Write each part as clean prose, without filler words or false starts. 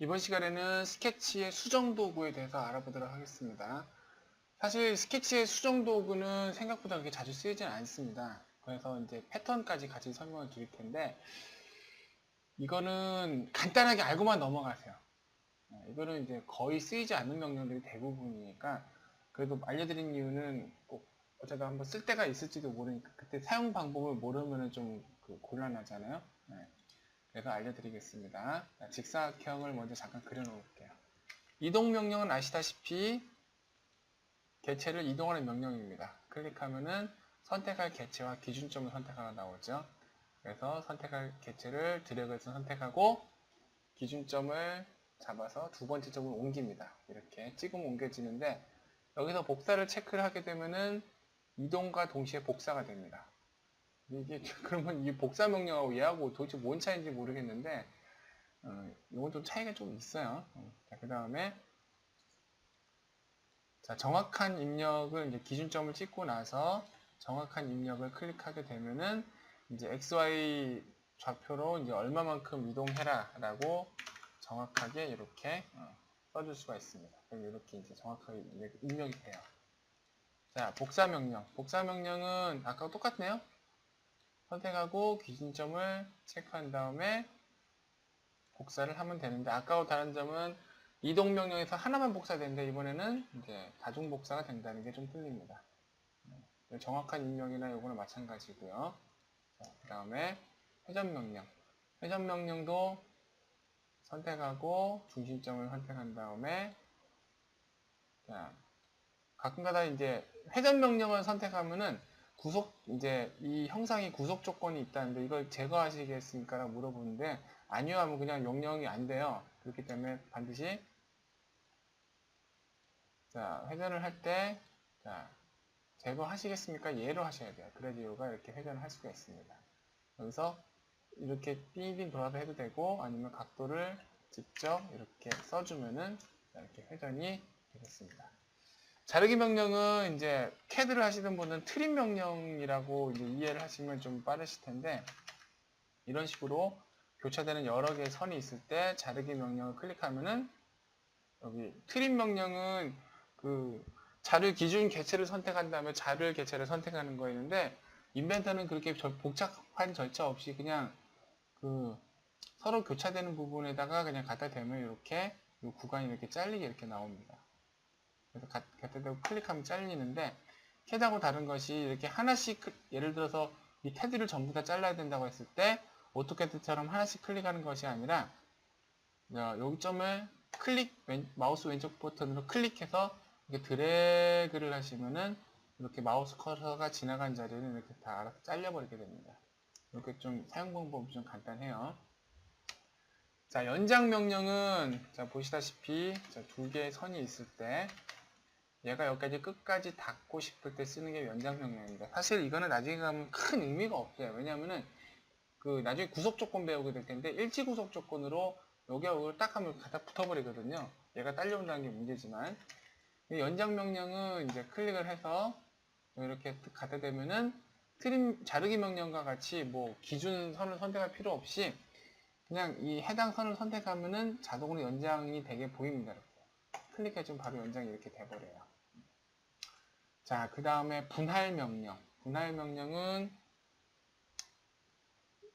이번 시간에는 스케치의 수정 도구에 대해서 알아보도록 하겠습니다. 사실 스케치의 수정 도구는 생각보다 그렇게 자주 쓰이진 않습니다. 그래서 이제 패턴까지 같이 설명을 드릴 텐데, 이거는 간단하게 알고만 넘어가세요. 이거는 이제 거의 쓰이지 않는 명령들이 대부분이니까, 그래도 알려드린 이유는 꼭 어쩌다 한번 쓸 때가 있을지도 모르니까, 그때 사용 방법을 모르면 좀 곤란하잖아요. 그래서 알려드리겠습니다. 직사각형을 먼저 잠깐 그려놓을게요. 이동명령은 아시다시피 개체를 이동하는 명령입니다. 클릭하면은 선택할 개체와 기준점을 선택하가 나오죠. 그래서 선택할 개체를 드래그해서 선택하고 기준점을 잡아서 두 번째 점을 옮깁니다. 이렇게 찍으면 옮겨지는데, 여기서 복사를 체크를 하게 되면은 이동과 동시에 복사가 됩니다. 이게 그러면 이 복사 명령하고 얘하고 도대체 뭔 차이인지 모르겠는데, 이건 좀 차이가 좀 있어요. 자, 그 다음에 정확한 입력을 이제 기준점을 찍고 나서 정확한 입력을 클릭하게 되면은 이제 XY 좌표로 이제 얼마만큼 이동해라 라고 정확하게 이렇게 써줄 수가 있습니다. 그럼 이렇게 이제 정확하게 입력이 돼요. 자, 복사 명령. 복사 명령은 아까와 똑같네요. 선택하고 기준점을 체크한 다음에 복사를 하면 되는데, 아까와 다른 점은 이동 명령에서 하나만 복사되는데 이번에는 이제 다중 복사가 된다는 게 좀 틀립니다. 정확한 입력이나 요거는 마찬가지고요. 그 다음에 회전 명령. 회전 명령도 선택하고 중심점을 선택한 다음에, 자, 가끔가다 이제 회전 명령을 선택하면은 이제 이 형상이 구속 조건이 있다는데 이걸 제거하시겠습니까? 라고 물어보는데, 아니요 하면 그냥 명령이 안 돼요. 그렇기 때문에 반드시, 자, 회전을 할 때, 자, 제거하시겠습니까? 예로 하셔야 돼요. 그래야 얘가 이렇게 회전을 할 수가 있습니다. 여기서 이렇게 빙빙 돌아서 해도 되고, 아니면 각도를 직접 이렇게 써주면은 이렇게 회전이 되겠습니다. 자르기 명령은 이제 CAD를 하시는 분은 트림 명령이라고 이제 이해를 하시면 좀 빠르실 텐데, 이런 식으로 교차되는 여러 개의 선이 있을 때 자르기 명령을 클릭하면은, 여기 트림 명령은 자를 기준 개체를 선택한 다음에 자를 개체를 선택하는 거였는데, 인벤터는 그렇게 복잡한 절차 없이 그냥 서로 교차되는 부분에다가 그냥 갖다 대면 이렇게 이 구간이 이렇게 잘리게 이렇게 나옵니다. 그래서 갖다 대고 클릭하면 잘리는데, CAD하고 다른 것이 이렇게 하나씩, 예를 들어서 이 테두리를 전부 다 잘라야 된다고 했을 때 오토캐드처럼 하나씩 클릭하는 것이 아니라, 여기 점을 마우스 왼쪽 버튼으로 클릭해서 이렇게 드래그를 하시면은 이렇게 마우스 커서가 지나간 자리는 이렇게 다 알아서 잘려버리게 됩니다. 이렇게 좀 사용 방법이 좀 간단해요. 자, 연장 명령은 자, 보시다시피 두 개의 선이 있을 때 얘가 여기까지 끝까지 닿고 싶을 때 쓰는 게 연장 명령입니다. 사실 이거는 나중에 가면 큰 의미가 없어요. 왜냐면은 나중에 구속 조건 배우게 될 텐데, 일치 구속 조건으로 여기하고 이걸 딱 하면 갖다 붙어버리거든요. 얘가 딸려온다는 게 문제지만, 연장 명령은 이제 클릭을 해서 이렇게 갖다 대면은 자르기 명령과 같이 뭐 기준 선을 선택할 필요 없이 그냥 이 해당 선을 선택하면은 자동으로 연장이 되게 보입니다. 이렇게 클릭해주면 바로 연장이 이렇게 돼버려요. 자, 그 다음에 분할 명령. 분할 명령은,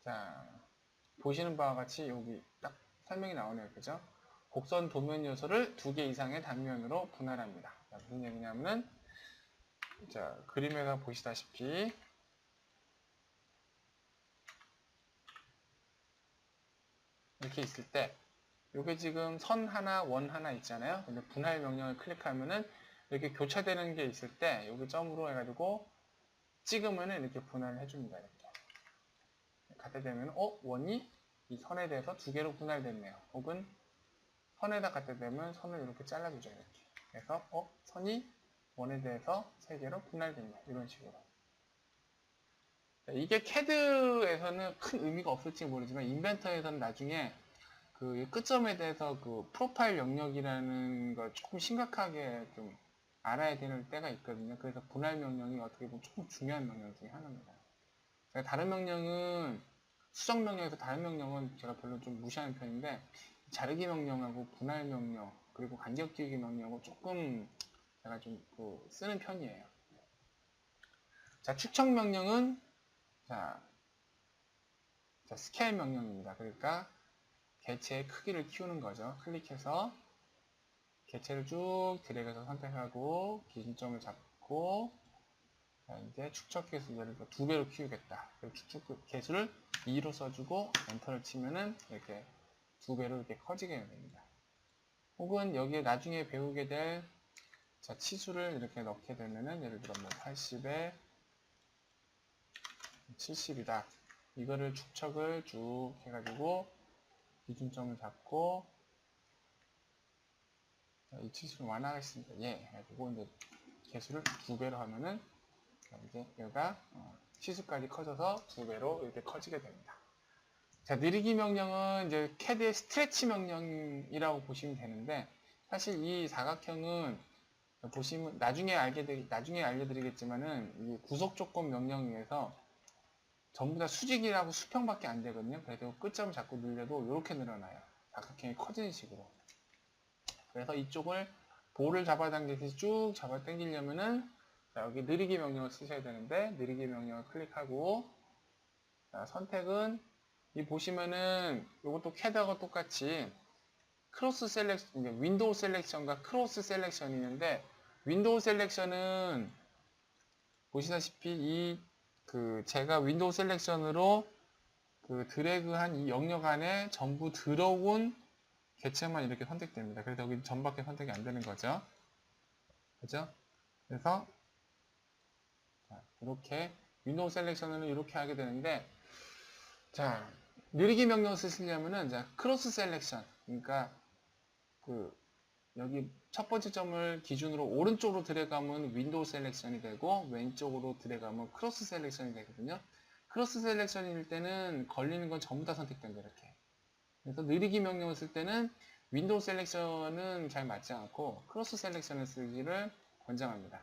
자, 보시는 바와 같이 여기 딱 설명이 나오네요. 그죠? 곡선 도면 요소를 2개 이상의 단면으로 분할합니다. 자, 무슨 얘기냐면은, 자, 그림에서 보시다시피, 이렇게 있을 때, 요게 지금 선 하나, 원 하나 있잖아요. 근데 분할 명령을 클릭하면은, 이렇게 교차되는 게 있을 때, 여기 점으로 해가지고, 찍으면은 이렇게 분할을 해줍니다. 이렇게. 갖다 대면, 원이 이 선에 대해서 2개로 분할됐네요. 혹은, 선에다 갖다 대면 선을 이렇게 잘라주죠. 이렇게. 그래서, 선이 원에 대해서 3개로 분할됐네. 이런 식으로. 이게 CAD에서는 큰 의미가 없을지 모르지만, 인벤터에서는 나중에 끝점에 대해서 프로파일 영역이라는 걸 조금 심각하게 좀 알아야 되는 때가 있거든요. 그래서 분할 명령이 어떻게 보면 조금 중요한 명령 중에 하나입니다. 다른 명령은, 수정 명령에서 다른 명령은 제가 별로 좀 무시하는 편인데, 자르기 명령하고 분할 명령 그리고 간격 띄우기 명령하고 조금 제가 좀 쓰는 편이에요. 자, 축척 명령은 자, 스케일 명령입니다. 그러니까 개체의 크기를 키우는 거죠. 클릭해서 개체를 쭉 드래그해서 선택하고 기준점을 잡고 자, 이제 축척 개수 예를 들어 2배로 키우겠다. 그리고 축척 개수를 2로 써주고 엔터를 치면은 이렇게 2배로 이렇게 커지게 됩니다. 혹은 여기에 나중에 배우게 될 자, 치수를 이렇게 넣게 되면은 예를 들어 뭐 80에 70이다. 이거를 축척을 쭉 해가지고 기준점을 잡고 자, 이 치수를 완화하겠습니다. 예, 해가지고 이제 개수를 2배로 하면은 이제 얘가 치수까지 커져서 2배로 이렇게 커지게 됩니다. 자, 느리기 명령은 이제 CAD의 스트레치 명령이라고 보시면 되는데 사실 이 사각형은 보시면 나중에 알려드리겠지만은 이 구속 조건 명령에서 전부 다 수직이라고 수평밖에 안 되거든요. 그래서 끝점을 자꾸 늘려도 이렇게 늘어나요. 사각형이 커지는 식으로. 그래서 이쪽을 볼을 잡아당기듯이 쭉 잡아당기려면은 자, 여기 느리기 명령을 쓰셔야 되는데 느리기 명령을 클릭하고 자, 선택은 이 보시면은 이것도 CAD하고 똑같이 크로스 셀렉션, 윈도우 셀렉션과 크로스 셀렉션이 있는데 윈도우 셀렉션은 보시다시피 제가 윈도우 셀렉션으로 드래그한 이 영역 안에 전부 들어온 개체만 이렇게 선택됩니다. 그래서 여기 전밖에 선택이 안 되는 거죠. 그죠? 그래서 자, 이렇게 윈도우 셀렉션은 이렇게 하게 되는데 자, 느리기 명령을 쓰시려면은 자, 크로스 셀렉션 그러니까 여기 첫 번째 점을 기준으로 오른쪽으로 드래그하면 윈도우 셀렉션이 되고 왼쪽으로 드래그하면 크로스 셀렉션이 되거든요. 크로스 셀렉션일 때는 걸리는 건 전부 다 선택된다 이렇게. 그래서 느리기 명령을 쓸 때는 윈도우 셀렉션은 잘 맞지 않고 크로스 셀렉션을 쓰기를 권장합니다.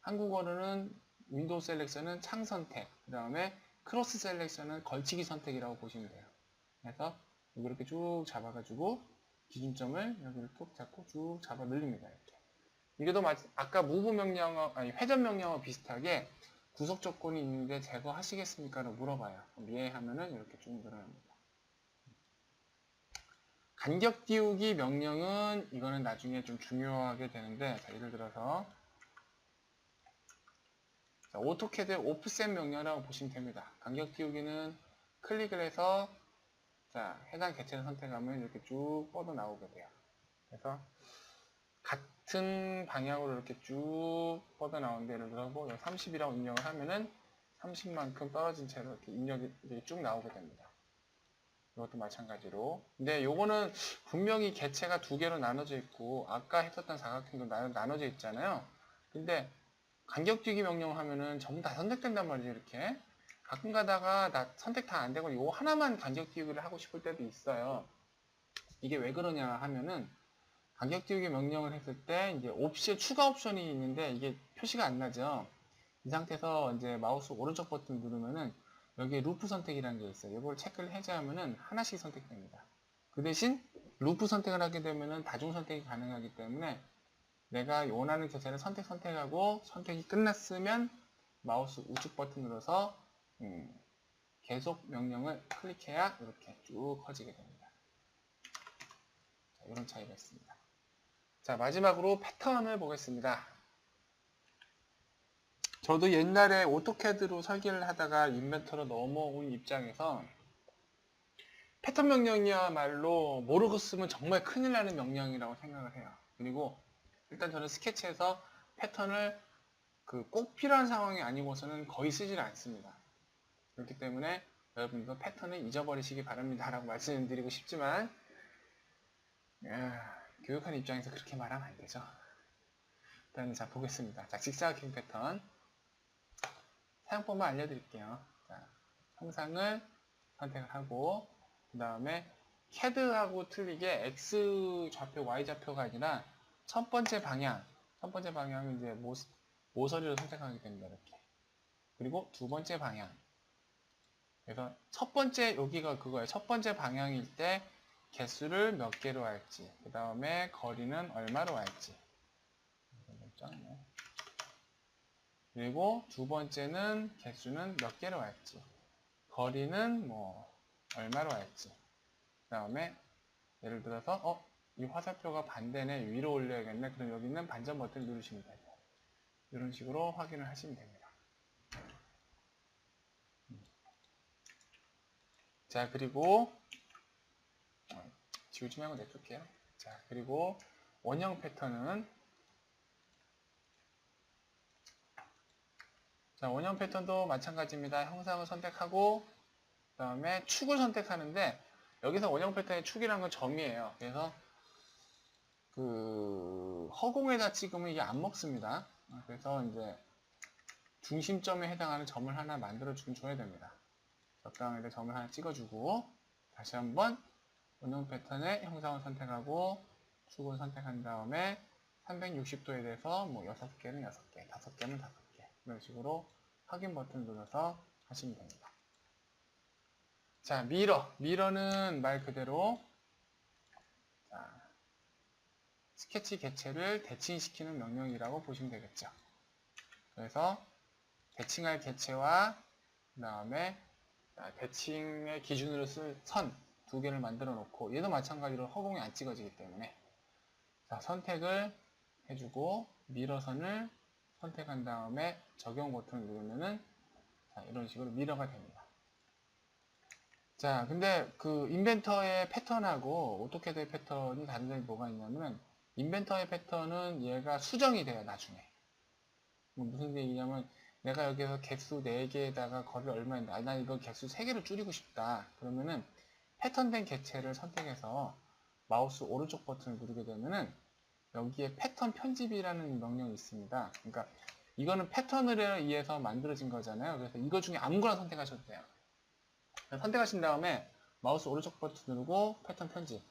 한국어로는 윈도우 셀렉션은 창 선택, 그 다음에 크로스 셀렉션은 걸치기 선택이라고 보시면 돼요. 그래서 이렇게 쭉 잡아가지고 기준점을 여기를 톡 잡고 쭉 잡아 늘립니다. 이렇게. 이게도 아까 무브 명령, 아니 회전 명령과 비슷하게 구속 조건이 있는데 제거하시겠습니까? 라고 물어봐요. 예 하면은 이렇게 쭉 늘어납니다. 간격 띄우기 명령은 이거는 나중에 좀 중요하게 되는데 자, 예를 들어서 자, 오토캐드의 오프셋 명령이라고 보시면 됩니다. 간격 띄우기는 클릭을 해서 자, 해당 개체를 선택하면 이렇게 쭉 뻗어 나오게 돼요. 그래서 같은 방향으로 이렇게 쭉 뻗어 나오는데 예를 들어 뭐 30이라고 입력을 하면은 30만큼 떨어진 채로 이렇게 입력이 이렇게 쭉 나오게 됩니다. 이것도 마찬가지로. 근데 요거는 분명히 개체가 두 개로 나눠져 있고 아까 했었던 사각형도 나눠져 있잖아요. 근데 간격 띄우기 명령을 하면은 전부 다 선택된단 말이죠. 이렇게. 가끔 가다가 나 선택 다 안 되고 요 하나만 간격 띄우기를 하고 싶을 때도 있어요. 이게 왜 그러냐 하면은 간격 띄우기 명령을 했을 때 이제 추가 옵션이 있는데 이게 표시가 안 나죠. 이 상태에서 이제 마우스 오른쪽 버튼 누르면은 여기에 루프 선택이라는 게 있어요. 이걸 체크를 해제하면은 하나씩 선택됩니다. 그 대신 루프 선택을 하게 되면은 다중 선택이 가능하기 때문에 내가 원하는 개체를 선택하고 선택이 끝났으면 마우스 우측 버튼 눌러서 계속 명령을 클릭해야 이렇게 쭉 커지게 됩니다. 자, 이런 차이가 있습니다. 자, 마지막으로 패턴을 보겠습니다. 저도 옛날에 오토캐드로 설계를 하다가 인벤터로 넘어온 입장에서 패턴 명령이야말로 모르고 쓰면 정말 큰일 나는 명령이라고 생각을 해요. 그리고 일단 저는 스케치에서 패턴을 꼭 필요한 상황이 아니고서는 거의 쓰질 않습니다. 그렇기 때문에 여러분도 패턴을 잊어버리시기 바랍니다 라고 말씀드리고 싶지만 교육하는 입장에서 그렇게 말하면 안 되죠. 일단 자 보겠습니다. 자, 직사각형 패턴 사용법만 알려드릴게요. 자, 형상을 선택을 하고 그 다음에 CAD하고 틀리게 X 좌표, Y 좌표가 아니라 첫 번째 방향은 이제 모서리를 선택하게 됩니다. 이렇게. 그리고 두 번째 방향. 그래서 첫 번째 여기가 그거예요. 첫 번째 방향일 때 개수를 몇 개로 할지, 그 다음에 거리는 얼마로 할지. 그리고 두 번째는 개수는 몇 개로 할지, 거리는 뭐 얼마로 할지. 그 다음에 예를 들어서 이 화살표가 반대네, 위로 올려야겠네. 그럼 여기 있는 반전 버튼을 누르시면 돼요. 이런 식으로 확인을 하시면 됩니다. 자, 그리고 지우지 말고 냅둘게요. 자, 그리고 원형 패턴은, 자, 원형 패턴도 마찬가지입니다. 형상을 선택하고 그 다음에 축을 선택하는데, 여기서 원형 패턴의 축이란 건 점이에요. 그래서 그 허공에다 찍으면 이게 안 먹습니다. 그래서 이제 중심점에 해당하는 점을 하나 만들어 줘야 됩니다. 적당한 데 점을 하나 찍어주고, 다시 한번 원형 패턴의 형상을 선택하고 축을 선택한 다음에 360도에 대해서 뭐 6개는 6개, 5개는 5개, 이런 식으로 확인 버튼 눌러서 하시면 됩니다. 자, 미러는 말 그대로 스케치 개체를 대칭시키는 명령이라고 보시면 되겠죠. 그래서 대칭할 개체와 그 다음에 대칭의 기준으로 쓸 선 두 개를 만들어 놓고, 얘도 마찬가지로 허공에 안 찍어지기 때문에, 자, 선택을 해주고 미러선을 선택한 다음에 적용 버튼을 누르면은 이런 식으로 미러가 됩니다. 자, 근데 그 인벤터의 패턴하고 오토캐드의 패턴이 다른 점이 뭐가 있냐면, 인벤터의 패턴은 얘가 수정이 돼요, 나중에. 무슨 얘기냐면, 내가 여기서 개수 4개에다가 거리를 얼마 했는데, 난 이거 개수 3개로 줄이고 싶다. 그러면은 패턴된 개체를 선택해서 마우스 오른쪽 버튼을 누르게 되면은 여기에 패턴 편집이라는 명령이 있습니다. 그러니까 이거는 패턴을 의해서 만들어진 거잖아요. 그래서 이거 중에 아무거나 선택하셔도 돼요. 선택하신 다음에 마우스 오른쪽 버튼 누르고 패턴 편집.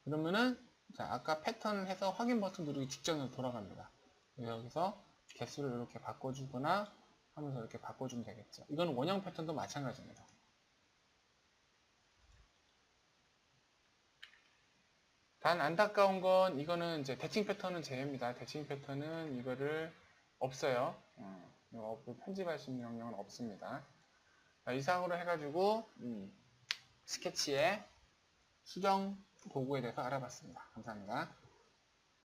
그러면은 자, 아까 패턴을 해서 확인 버튼 누르기 직전으로 돌아갑니다. 여기서 개수를 이렇게 바꿔주거나 하면서 이렇게 바꿔주면 되겠죠. 이건 원형 패턴도 마찬가지입니다. 단 안타까운 건 이거는 이제 대칭 패턴은 제외입니다. 대칭 패턴은 이거를 없어요. 이거 편집할 수 있는 명령은 없습니다. 자, 이상으로 해가지고 스케치의 수정 도구에 대해서 알아봤습니다. 감사합니다.